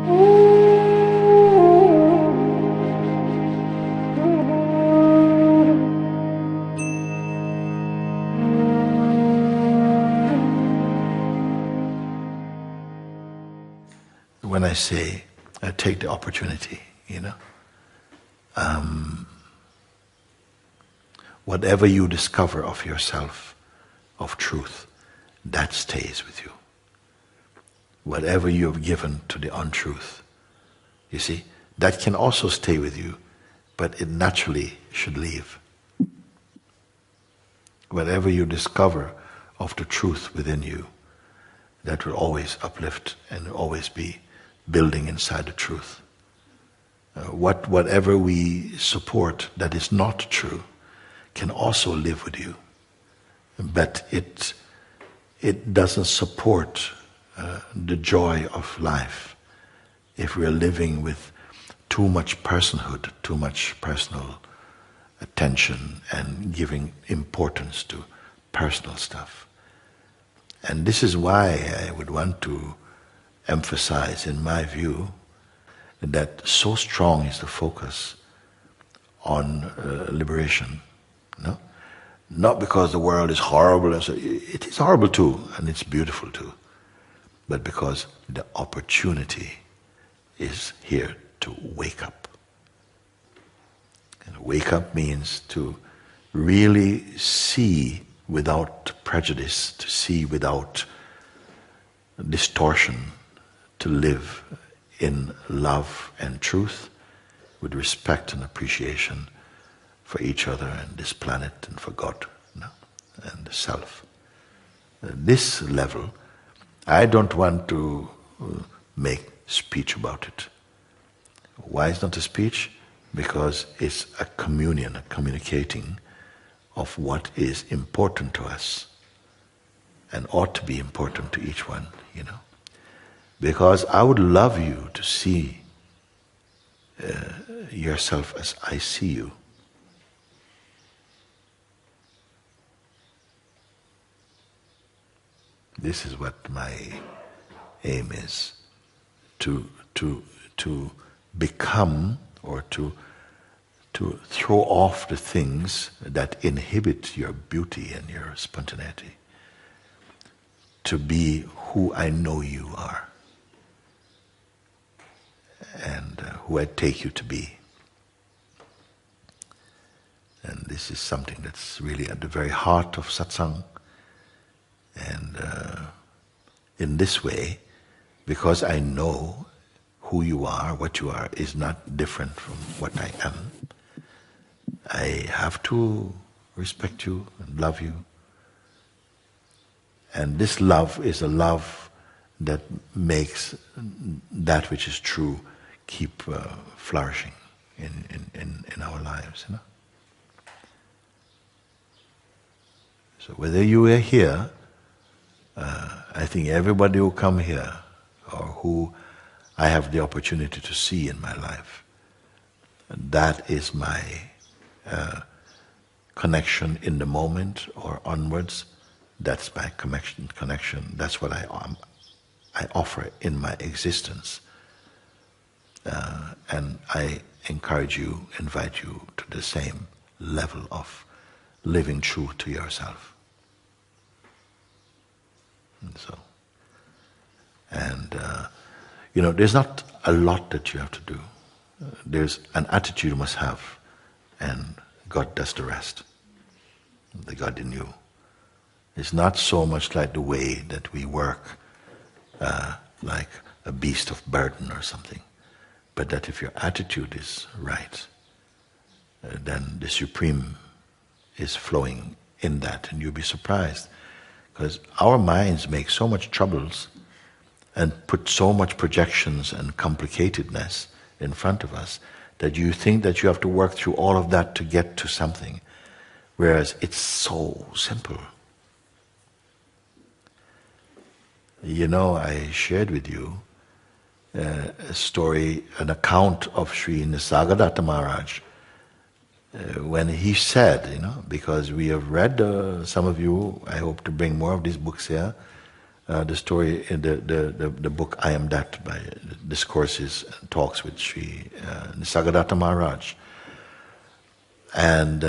When I say, take the opportunity, whatever you discover of yourself, of truth, that stays with you. Whatever you have given to the untruth, you see, that can also stay with you, but it naturally should leave. Whatever you discover of the truth within you, that will always uplift and always be building inside the truth. Whatever we support that is not true can also live with you, but it doesn't support the joy of life if we are living with too much personhood, too much personal attention and giving importance to personal stuff. And this is why I would want to emphasize, in my view, that so strong is the focus on liberation. No? Not because the world is horrible, and so it is horrible too, and it's beautiful too, but because the opportunity is here to wake up. And wake up means to really see without prejudice, to see without distortion, to live in love and truth, with respect and appreciation for each other and this planet and for God, and the self. This level, I don't want to make speech about it. Why is not a speech? Because it's a communion, a communicating of what is important to us and ought to be important to each one, Because I would love you to see yourself as I see you. This is what my aim is, to become or to throw off the things that inhibit your beauty and your spontaneity, to be who I know you are and who I take you to be. And this is something that's really at the very heart of satsang. And in this way, because I know who you are, what you are, is not different from what I am, I have to respect you and love you. And this love is a love that makes that which is true keep flourishing in our lives. So whether you are here, I think everybody who come here, or who I have the opportunity to see in my life, that is my connection in the moment or onwards. That's my connection. That's what I offer in my existence. And I encourage you, invite you to the same level of living true to yourself. There's not a lot that you have to do. There's an attitude you must have, and God does the rest. The God in you. It's not so much like the way that we work, like a beast of burden or something, but that if your attitude is right, then the Supreme is flowing in that, and you'll be surprised. Because our minds make so much troubles and put so much projections and complicatedness in front of us that you think that you have to work through all of that to get to something, whereas it's so simple. I shared with you a story, an account of Sri Nisargadatta Maharaj, when he said, because we have read, some of you, I hope to bring more of these books here, the story, the book I Am That by discourses and talks with Sri Nisargadatta Maharaj. And,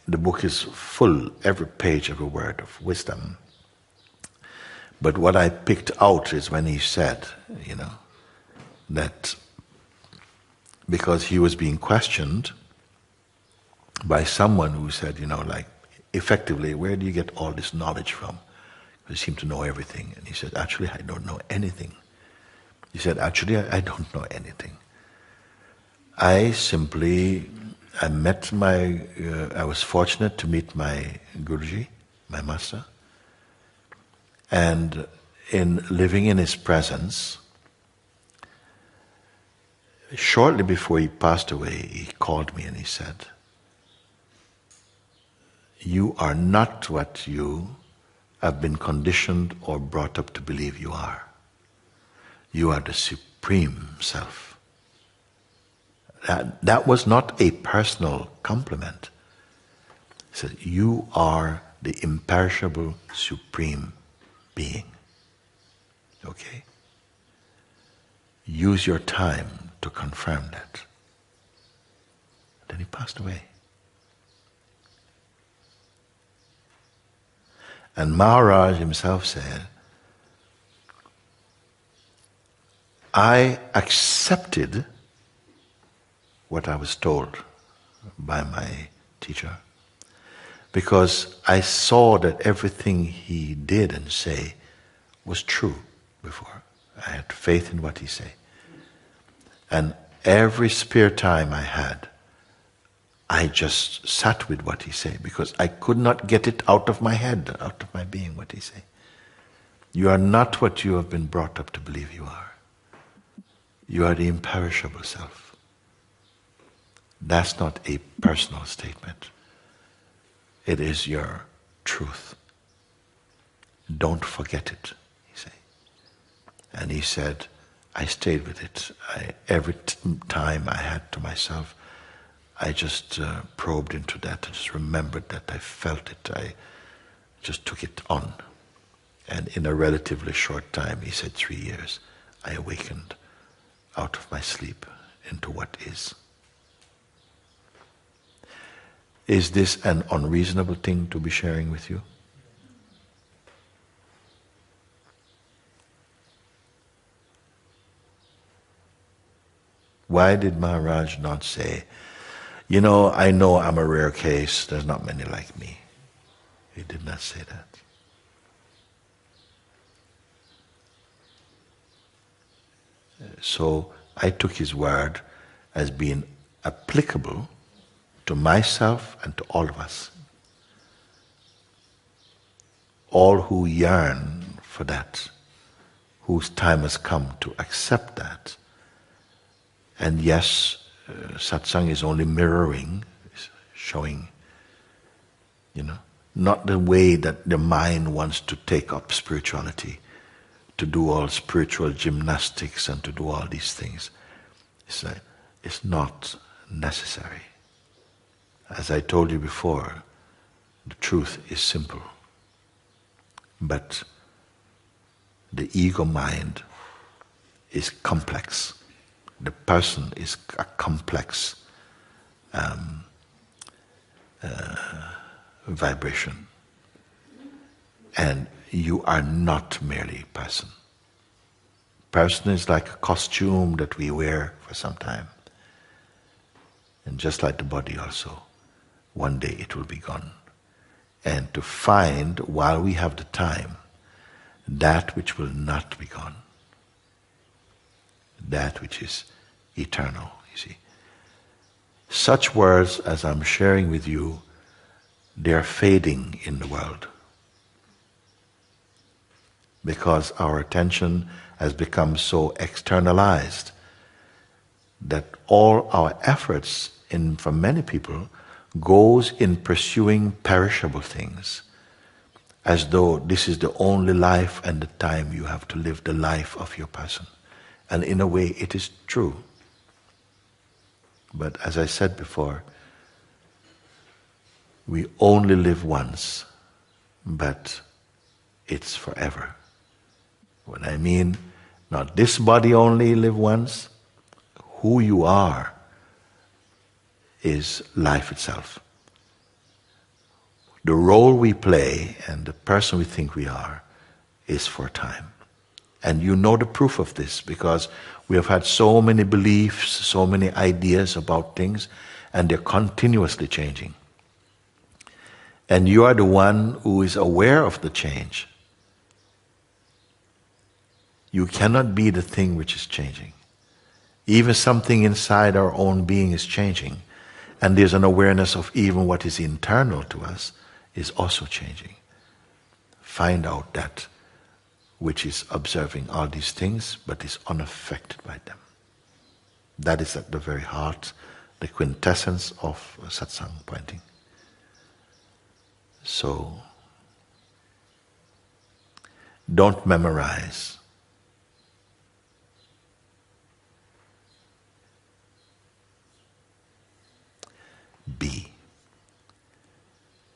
the book is full, every page, every word of wisdom. But what I picked out is when he said, that because he was being questioned by someone who said, effectively, where do you get all this knowledge from? You seem to know everything. And he said, actually, I don't know anything. He said, actually, I don't know anything. I was fortunate to meet my Guruji, my master, and in living in his presence, shortly before he passed away, he called me and he said, you are not what you have been conditioned or brought up to believe you are. You are the Supreme Self. That was not a personal compliment. He said, you are the imperishable Supreme Being. Okay? Use your time to confirm that. Then he passed away. And Maharaj himself said, I accepted what I was told by my teacher because I saw that everything he did and say was true before. I had faith in what he said. And every spare time I had, I just sat with what he said because I could not get it out of my head, out of my being, what he said. You are not what you have been brought up to believe you are. You are the imperishable self. That's not a personal statement. It is your truth. Don't forget it, he said. And he said, I stayed with it. Every time I had to myself, I just probed into that. I just remembered that. I felt it. I just took it on. And in a relatively short time, he said 3 years, I awakened out of my sleep into what is. Is this an unreasonable thing to be sharing with you? Why did Maharaj not say, I know I'm a rare case, there's not many like me? He did not say that. So I took his word as being applicable to myself and to all of us. All who yearn for that, whose time has come to accept that. And yes, satsang is only mirroring, showing, not the way that the mind wants to take up spirituality, to do all spiritual gymnastics and to do all these things. It's not necessary. As I told you before, the truth is simple. But the ego mind is complex. The person is a complex vibration. And you are not merely person. Person is like a costume that we wear for some time. And just like the body also, one day it will be gone. And to find, while we have the time, that which will not be gone. That which is eternal, you see. Such words as I'm sharing with you, they are fading in the world. Because our attention has become so externalized that all our efforts, for many people, goes in pursuing perishable things, as though this is the only life and the time you have to live the life of your person. And in a way, it is true. But as I said before, we only live once, but it's forever. What I mean, Not this body only live once. Who you are is life itself. The role we play and the person we think we are is for time. And you know the proof of this because we have had so many beliefs, so many ideas about things, and they're continuously changing. And you are the one who is aware of the change. You cannot be the thing which is changing. Even something inside our own being is changing. And there's an awareness of even what is internal to us is also changing. Find out that which is observing all these things but is unaffected by them. That is at the very heart, the quintessence of satsang pointing. So, don't memorize. Be.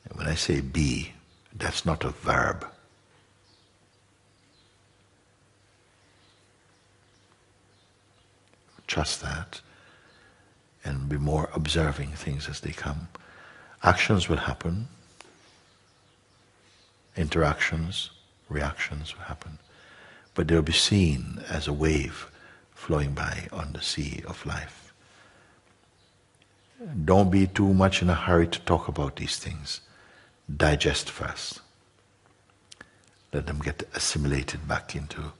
And when I say be, that's not a verb. Trust that and be more observing things as they come. Actions will happen. Interactions, reactions will happen. But they'll be seen as a wave flowing by on the sea of life. Don't be too much in a hurry to talk about these things. Digest first. Let them get assimilated back into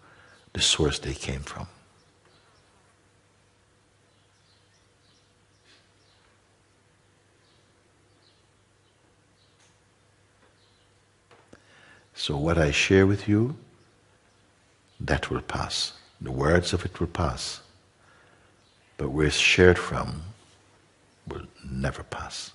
the source they came from. So what I share with you, that will pass. The words of it will pass. But where it's shared from will never pass.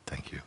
Thank you.